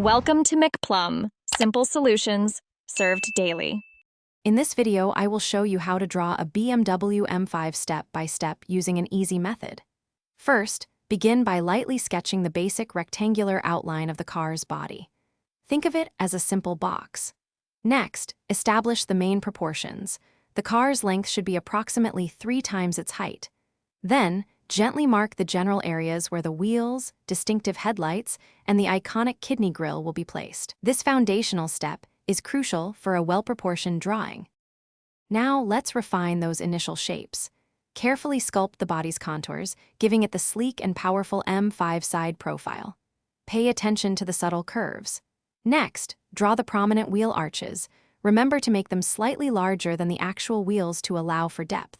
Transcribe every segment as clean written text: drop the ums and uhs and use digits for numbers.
Welcome to McPlum, simple solutions served daily. In this video, I will show you how to draw a BMW M5 step by step using an easy method. First, begin by lightly sketching the basic rectangular outline of the car's body. Think of it as a simple box. Next, establish the main proportions. The car's length should be approximately 3 times its height. Then, gently mark the general areas where the wheels, distinctive headlights, and the iconic kidney grille will be placed. This foundational step is crucial for a well-proportioned drawing. Now let's refine those initial shapes. Carefully sculpt the body's contours, giving it the sleek and powerful M5 side profile. Pay attention to the subtle curves. Next, draw the prominent wheel arches. Remember to make them slightly larger than the actual wheels to allow for depth.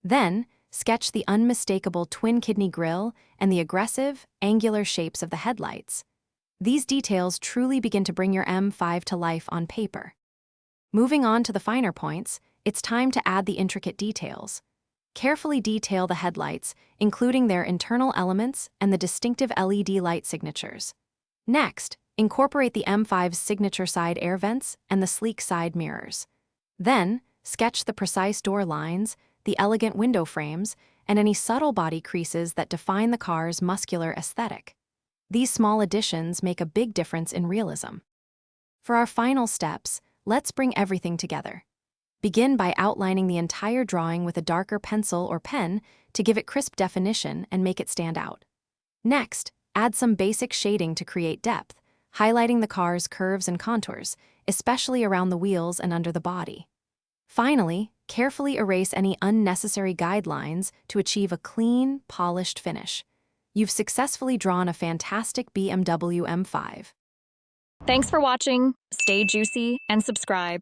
Then, sketch the unmistakable twin kidney grille and the aggressive, angular shapes of the headlights. These details truly begin to bring your M5 to life on paper. Moving on to the finer points, it's time to add the intricate details. Carefully detail the headlights, including their internal elements and the distinctive LED light signatures. Next, incorporate the M5's signature side air vents and the sleek side mirrors. Then, sketch the precise door lines, the elegant window frames, and any subtle body creases that define the car's muscular aesthetic. These small additions make a big difference in realism. For our final steps, let's bring everything together. Begin by outlining the entire drawing with a darker pencil or pen to give it crisp definition and make it stand out. Next, add some basic shading to create depth, highlighting the car's curves and contours, especially around the wheels and under the body. Finally, carefully erase any unnecessary guidelines to achieve a clean, polished finish. You've successfully drawn a fantastic BMW M5. Thanks for watching. Stay juicy and subscribe.